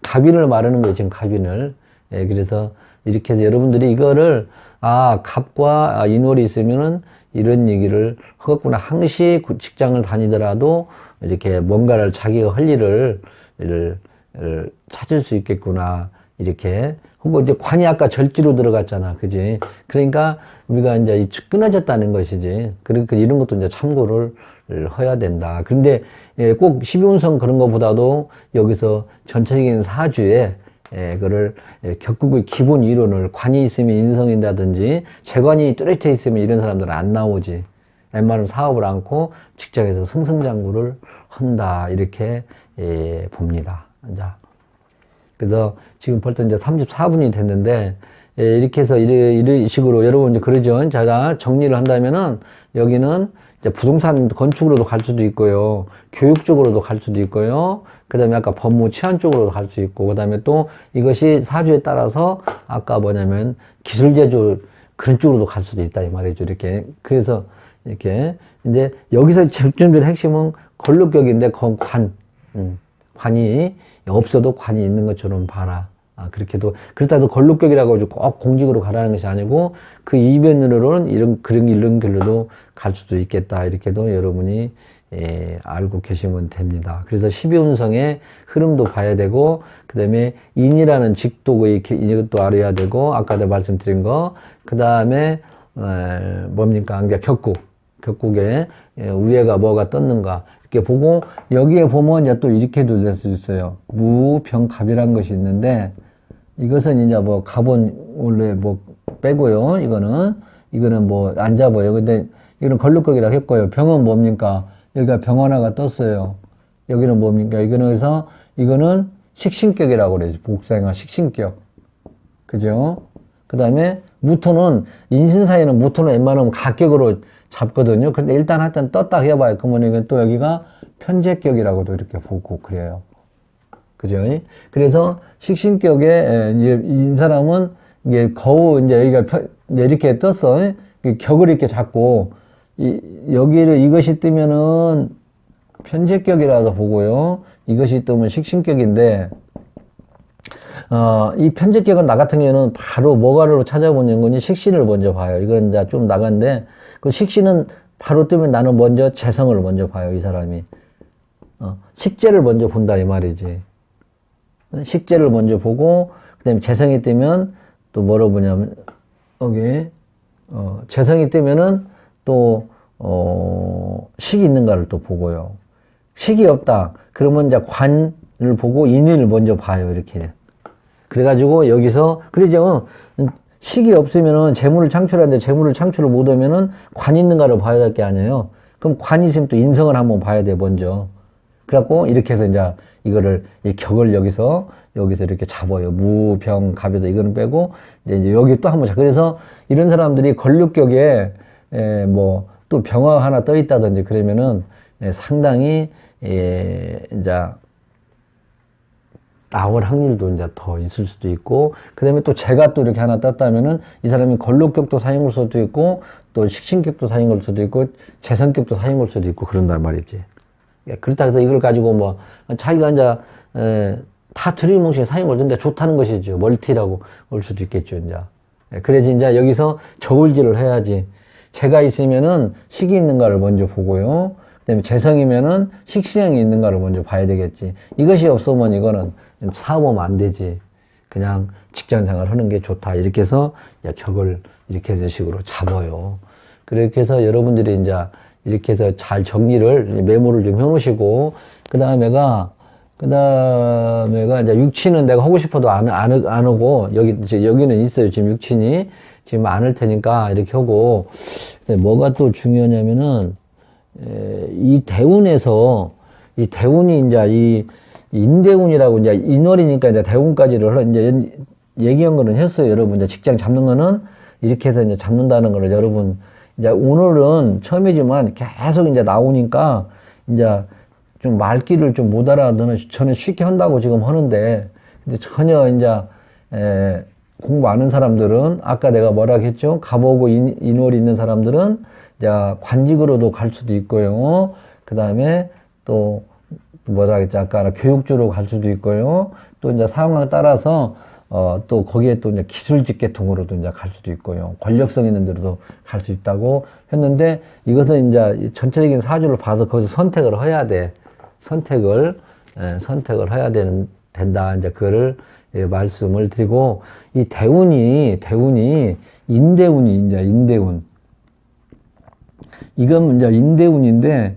갑인을 말하는 거예요. 지금 갑인을. 예. 그래서 이렇게 해서 여러분들이 이거를, 갑과 인월이 있으면은 이런 얘기를 하겠구나. 항시 직장을 다니더라도 이렇게 뭔가를 자기가 할 일을 찾을 수 있겠구나. 이렇게. 하고 이제 관이 아까 절지로 들어갔잖아. 그지? 그러니까 우리가 이제 끊어졌다는 것이지. 그러니까 이런 것도 이제 참고를 해야 된다. 그런데 꼭 12운성 그런 것보다도 여기서 전체적인 사주에 그거를 격국의 기본 이론을 관이 있으면 인성인다든지 재관이 뚜렷해 있으면 이런 사람들은 안 나오지. 웬만하면 사업을 않고 직장에서 승승장구를 한다. 이렇게 봅니다. 자. 그래서 지금 벌써 이제 34분이 됐는데 이렇게 해서 이런 식으로 여러분 이제 그러죠. 자, 정리를 한다면은 여기는 이제 부동산 건축으로도 갈 수도 있고요. 교육 쪽으로도 갈 수도 있고요. 그 다음에 아까 법무 치안 쪽으로도 갈 수 있고, 그 다음에 또 이것이 사주에 따라서 아까 뭐냐면 기술 제조 그런 쪽으로도 갈 수도 있다 이 말이죠. 이렇게. 그래서 이렇게 이제 여기서 집중된 핵심은 걸록격인데 관이 없어도 관이 있는 것처럼 봐라. 그렇게도 그렇다고 걸록격이라고 해서 꼭 공직으로 가라는 것이 아니고 그 이변으로는 이런 길로도 갈 수도 있겠다. 이렇게도 여러분이 알고 계시면 됩니다. 그래서 12운성의 흐름도 봐야 되고, 그 다음에 인이라는 직도의 이것도 알아야 되고, 아까도 말씀드린 거, 그 다음에 뭡니까? 이제 격국에 위에가 뭐가 떴는가 이렇게 보고, 여기에 보면 이제 또 이렇게도 될 수 있어요. 무병갑이라는 것이 있는데, 이것은 이제 뭐 갑은 원래 뭐 빼고요. 이거는 뭐 안 잡아요. 근데 이거는 걸룩격이라고 했고요. 병은 뭡니까? 여기가 병 하나가 떴어요. 여기는 뭡니까? 이거는 식신격이라고 그래요. 복사형아 식신격. 그죠? 그 다음에 무토는, 인신사에는 무토는 웬만하면 가격으로 잡거든요. 근데 일단 하여튼 떴다 해봐요. 그러면 이건 또 여기가 편제격이라고도 이렇게 보고 그래요. 그죠? 그래서 식신격에, 이제 이 사람은 이게 거우, 이제 여기가 이렇게 떴어. 격을 이렇게 잡고, 이것이 뜨면은 편제격이라고 보고요. 이것이 뜨면 식신격인데, 이 편제격은 나 같은 경우는 바로 뭐가를 찾아보는 거니 식신을 먼저 봐요. 이건 이제 좀 나간데, 그 식신은 바로 뜨면 나는 먼저 재성을 먼저 봐요. 이 사람이. 식재를 먼저 본다, 이 말이지. 식재를 먼저 보고, 그 다음에 재성이 뜨면 또 뭐로 보냐면, 재성이 뜨면은 또, 식이 있는가를 또 보고요. 식이 없다. 그러면 이제 관을 보고 인을 먼저 봐요. 이렇게. 그래가지고 여기서, 그러죠. 식이 없으면은 재물을 창출하는데 재물을 창출을 못 하면은 관 있는가를 봐야 될 게 아니에요. 그럼 관이 있으면 또 인성을 한번 봐야 돼, 먼저. 그래갖고 이렇게 해서 이제 이거를, 이 격을 여기서 이렇게 잡아요. 무, 병, 갑에도 이거는 빼고, 이제 여기 또 한번 잡고. 그래서 이런 사람들이 걸룩격에, 뭐, 또 병화 하나 떠 있다든지 그러면은 상당히, 이제, 나올 확률도 이제 더 있을 수도 있고, 그 다음에 또 재가 또 이렇게 하나 떴다면은 이 사람이 걸룩격도 사인 걸 수도 있고, 또 식신격도 사인 걸 수도 있고, 재성격도 사인 걸 수도 있고, 그런단 말이지. 그렇다 해서 이걸 가지고 뭐, 자기가 이제, 다 두리뭉실 사인 걸 텐데 좋다는 것이죠. 멀티라고 올 수도 있겠죠, 이제. 그래야지 이제 여기서 저울질을 해야지. 재가 있으면은 식이 있는가를 먼저 보고요. 그 다음에 재성이면은 식신형이 있는가를 먼저 봐야 되겠지. 이것이 없으면 이거는 사업하면 안 되지. 그냥 직장 생활 하는 게 좋다. 이렇게 해서 격을 이렇게 해서 식으로 잡아요. 그렇게 해서 여러분들이 이제 이렇게 해서 잘 정리를, 메모를 좀 해놓으시고, 그 다음에가 이제 육친은 내가 하고 싶어도 안 하고, 여기는 있어요. 지금 육친이. 지금 안 할 테니까 이렇게 하고, 뭐가 또 중요하냐면은, 이 대운에서, 이 대운이 이제 이 인대운이라고 이제 인월이니까 이제 대운까지를 이제 얘기한 거는 했어요. 여러분. 이제 직장 잡는 거는 이렇게 해서 이제 잡는다는 거를 여러분, 이제 오늘은 처음이지만 계속 이제 나오니까 이제 좀 말귀를 좀 못 알아듣는, 저는 쉽게 한다고 지금 하는데, 근데 전혀 이제, 공부 아는 사람들은, 아까 내가 뭐라고 했죠? 가보고 인월이 있는 사람들은, 이제 관직으로도 갈 수도 있고요. 그 다음에 또, 뭐라 했지? 아까 교육주로 갈 수도 있고요. 또 이제 상황에 따라서, 또 거기에 또 이제 기술직 계통으로도 이제 갈 수도 있고요. 권력성 있는 데로도 갈 수 있다고 했는데, 이것은 이제 전체적인 사주를 봐서 거기서 선택을 해야 돼. 선택을 해야 된다. 이제 그거를 말씀을 드리고, 이 대운이 인대운이 이제 인대운. 이건 이제 인대운인데,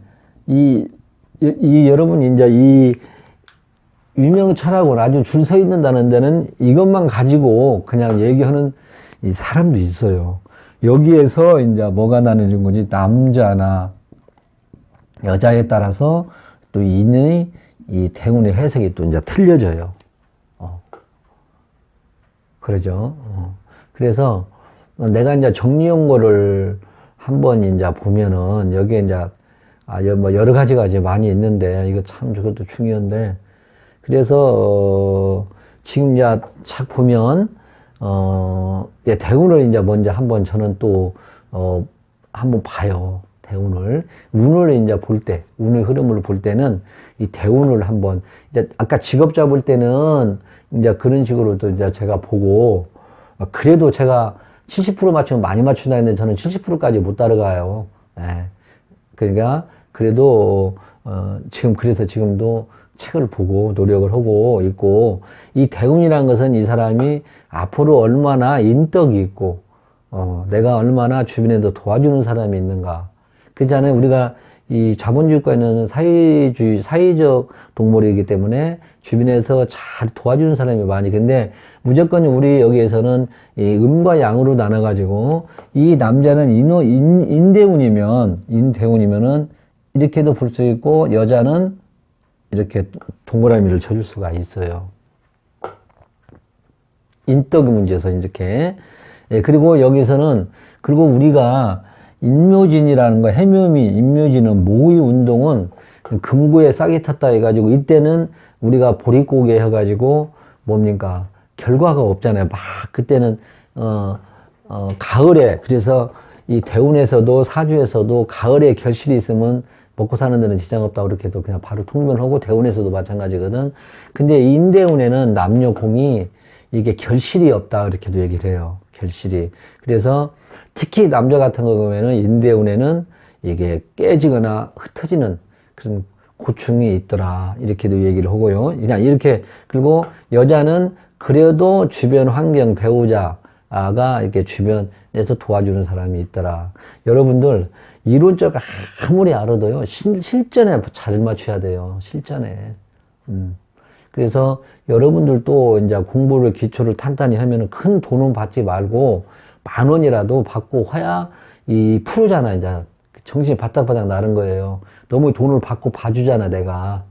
여러분이 이제 이 유명철학을 아주 줄 서 있는다는 데는 이것만 가지고 그냥 얘기하는 이 사람도 있어요. 여기에서 이제 뭐가 나뉘는 거지? 남자나 여자에 따라서 또 이 대운의 해석이 또 이제 틀려져요. 그러죠. 그래서 내가 이제 정리한 거를 한번 이제 보면은 여기에 이제 뭐 여러 가지가 이제 많이 있는데 이거 참 저것도 중요한데, 그래서 지금 이제 착 보면 대운을 이제 먼저 한번 저는 또 한번 봐요. 대운을, 운을 이제 볼 때, 운의 흐름을 볼 때는 이 대운을 한번, 이제 아까 직업 잡을 때는 이제 그런 식으로도 이제 제가 보고, 그래도 제가 70% 맞추면 많이 맞춘다 했는데 저는 70%까지 못 따라가요. 예. 그러니까 그래도 지금 그래서 지금도 책을 보고 노력을 하고 있고, 이 대운이라는 것은 이 사람이 앞으로 얼마나 인덕이 있고 내가 얼마나 주변에도 도와주는 사람이 있는가. 그렇잖아요. 우리가 이 자본주의권에는 사회적 동물이기 때문에 주변에서 잘 도와주는 사람이 많이. 근데 무조건 우리 여기에서는 이 음과 양으로 나눠가지고, 이 남자는 인대운이면은 이렇게도 볼 수 있고, 여자는 이렇게 동그라미를 쳐줄 수가 있어요. 인덕 문제에서 이렇게. 예, 그리고 여기서는, 그리고 우리가 인묘진이라는 거, 해묘미, 인묘진은 모의 운동은 금고에 싹이 탔다 해가지고, 이때는 우리가 보릿고개 해가지고, 뭡니까? 결과가 없잖아요. 막, 그때는, 가을에, 그래서 이 대운에서도 사주에서도 가을에 결실이 있으면 먹고 사는 데는 지장 없다고 이렇게 해도 그냥 바로 통변하고, 대운에서도 마찬가지거든. 근데 인대운에는 남녀공이 이게 결실이 없다 이렇게도 얘기를 해요. 결실이. 그래서 특히 남자 같은 거 보면은 인대운에는 이게 깨지거나 흩어지는 그런 고충이 있더라 이렇게도 얘기를 하고요. 그냥 이렇게. 그리고 여자는 그래도 주변 환경, 배우자가 이렇게 주변에서 도와주는 사람이 있더라. 여러분들 이론적 아무리 알아도요, 실전에 잘 맞춰야 돼요. 실전에. 그래서 여러분들도 이제 공부를, 기초를 탄탄히 하면은 큰 돈은 받지 말고 10,000원이라도 받고 해야 이 프로잖아. 이제 정신이 바짝바짝 나는 거예요. 너무 돈을 받고 봐주잖아, 내가.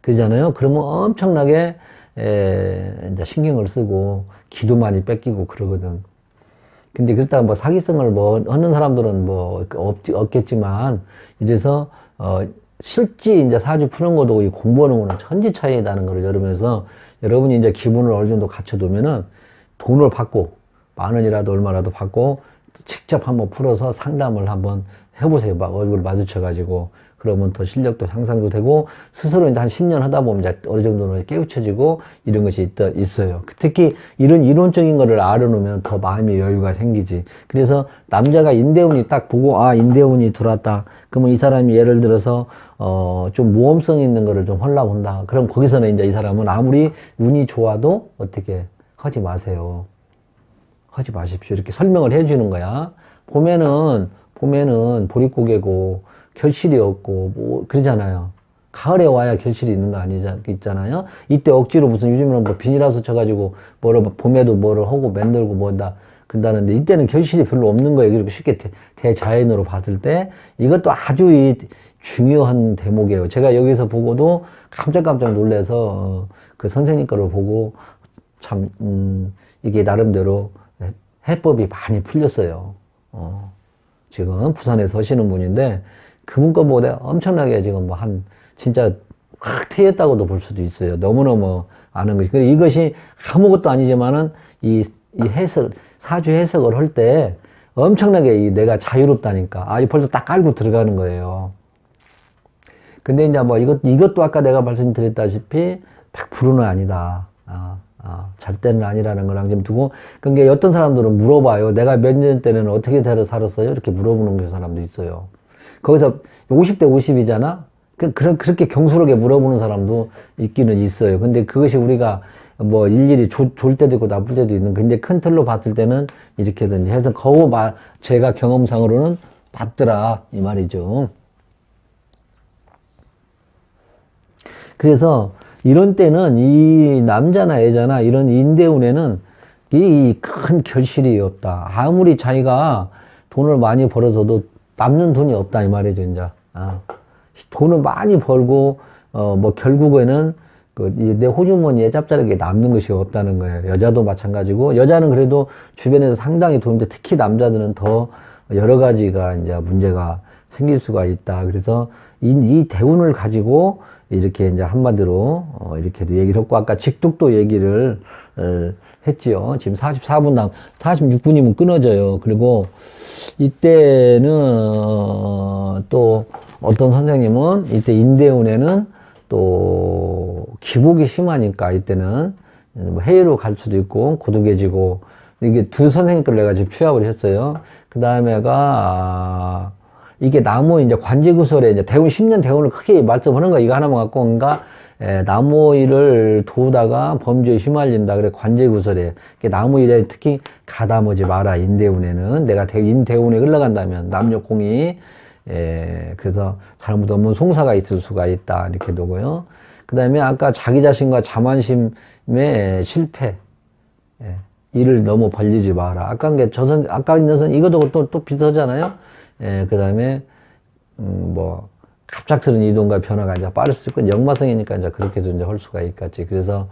그러잖아요. 그러면 엄청나게 이제 신경을 쓰고 기도 많이 뺏기고 그러거든. 근데 그렇다고 뭐 사기성을 뭐 하는 사람들은 뭐 없겠지만, 이래서 실제 이제 사주 푸는 것도 이 공부하는 거는 천지 차이다는 거를 여러분이 이제 기분을 어느 정도 갖춰두면은 돈을 받고 10,000원이라도 얼마라도 받고 직접 한번 풀어서 상담을 한번 해보세요. 막 얼굴 마주쳐가지고. 그러면 더 실력도 향상도 되고, 스스로 이제 한 10년 하다 보면 이제 어느 정도는 깨우쳐지고 이런 것이 있어요. 특히 이런 이론적인 거를 알아놓으면 더 마음의 여유가 생기지. 그래서 남자가 인대운이 딱 보고, 아, 인대운이 들어왔다. 그러면 이 사람이 예를 들어서, 좀 모험성 있는 거를 좀 하려고 한다. 그럼 거기서는 이제 이 사람은 아무리 운이 좋아도 어떻게 하지 마세요. 하지 마십시오. 이렇게 설명을 해주는 거야. 보면은 보릿고개고, 결실이 없고, 뭐, 그러잖아요. 가을에 와야 결실이 있는 거 있잖아요. 이때 억지로 무슨 요즘에는 뭐 비닐하우스 쳐가지고, 봄에도 뭐를 하고 만들고 뭐다, 그런다는데, 이때는 결실이 별로 없는 거예요. 그리고 쉽게 대자연으로 봤을 때. 이것도 아주 중요한 대목이에요. 제가 여기서 보고도 깜짝깜짝 놀라서, 그 선생님 거를 보고, 참, 이게 나름대로 해법이 많이 풀렸어요. 지금 부산에 서시는 분인데, 그분 거보다 엄청나게 지금 뭐 진짜 확 트였다고도 볼 수도 있어요. 너무너무 아는 것이. 이것이 아무것도 아니지만은 이 사주 해석을 할 때 엄청나게 내가 자유롭다니까. 아, 이 벌써 딱 깔고 들어가는 거예요. 근데 이제 뭐 이것도 아까 내가 말씀드렸다시피 100%는 아니다. 잘 때는 아니라는 거랑 좀 두고. 그러니까 어떤 사람들은 물어봐요. 내가 몇 년 때는 어떻게 살았어요? 이렇게 물어보는 사람도 있어요. 거기서 50대 50이잖아? 그렇게 경솔하게 물어보는 사람도 있기는 있어요. 근데 그것이 우리가 뭐 일일이 좋을 때도 있고 나쁠 때도 있는, 근데 큰 틀로 봤을 때는 이렇게든지 해서 제가 경험상으로는 맞더라. 이 말이죠. 그래서 이런 때는 이 남자나 여자나 이런 인대운에는 이 큰 결실이 없다. 아무리 자기가 돈을 많이 벌어서도 남는 돈이 없다 이 말이죠. 이제 돈을 많이 벌고 뭐 결국에는 내 호주머니에 짭짤하게 남는 것이 없다는 거예요. 여자도 마찬가지고, 여자는 그래도 주변에서 상당히 도움돼. 특히 남자들은 더 여러 가지가 이제 문제가 생길 수가 있다. 그래서 이 대운을 가지고 이렇게 이제 한마디로 이렇게도 얘기를 했고, 아까 직독도 얘기를 했지요. 지금 44분 46분이면 끊어져요. 그리고 이때는 또 어떤 선생님은 이때 인대운에는 또 기복이 심하니까 이때는 해외로 갈 수도 있고 고독해지고, 이게 두 선생님 걸 내가 지금 취합을 했어요. 그 다음에가 이게 나무 이제 관제구설에 이제 대운 10년 대운을 크게 말씀하는 거 이거 하나만 갖고 온가 나무 일을 도우다가 범죄에 휘말린다. 그래 관제구설에 나무 일에 특히 가다보지 마라. 인대운에는 내가 인대운에 흘러간다면 남녀공이 그래서 잘못하면 송사가 있을 수가 있다. 이렇게 두고요. 그 다음에 아까 자기 자신과 자만심의 실패. 일을 너무 벌리지 마라. 아까 있는 선 이것도 또 비슷하잖아요. 그 다음에, 갑작스러운 이동과 변화가 이제 빠를 수 있고, 역마성이니까 이제 그렇게도 이제 할 수가 있겠지. 그래서,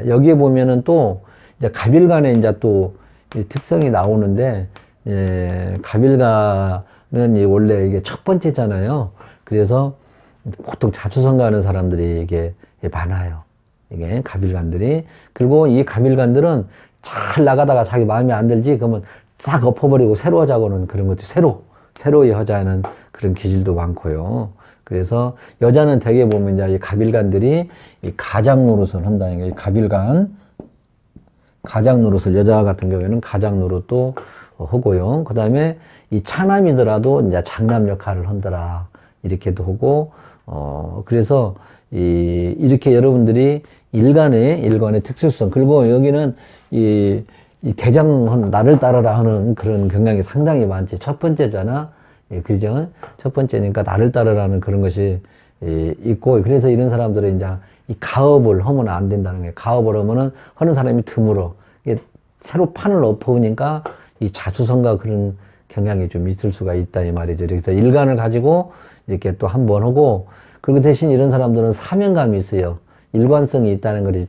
여기에 보면은 또, 이제 갑일간에 이제 또 특성이 나오는데, 갑일간은 원래 이게 첫 번째잖아요. 그래서 보통 자주성가하는 사람들이 이게 많아요. 이게 갑일간들이. 그리고 이 갑일간들은 잘 나가다가 자기 마음에 안 들지 그러면 싹 엎어버리고 새로 하자고는 그런 것도 새로이 하자는 그런 기질도 많고요. 그래서 여자는 대개 보면 이제 이 갑일간들이 이 가장 노릇을 한다는 게 가장 노릇을 여자 같은 경우에는 가장 노릇도 하고요. 그 다음에 이 차남이더라도 이제 장남 역할을 한더라 이렇게도 하고 그래서 이렇게 여러분들이 일간의 특수성, 그리고 여기는 이 대장, 나를 따르라 하는 그런 경향이 상당히 많지. 첫 번째잖아. 그죠? 첫 번째니까 나를 따르라는 그런 것이 있고, 그래서 이런 사람들은 이제 이 가업을 하면 안 된다는 거예요. 가업을 하면은 하는 사람이 드물어. 새로 판을 엎으니까 이 자수성가 그런 경향이 좀 있을 수가 있다, 이 말이죠. 그래서 일간을 가지고 이렇게 또 한 번 하고, 그리고 대신 이런 사람들은 사명감이 있어요. 일관성이 있다는 것이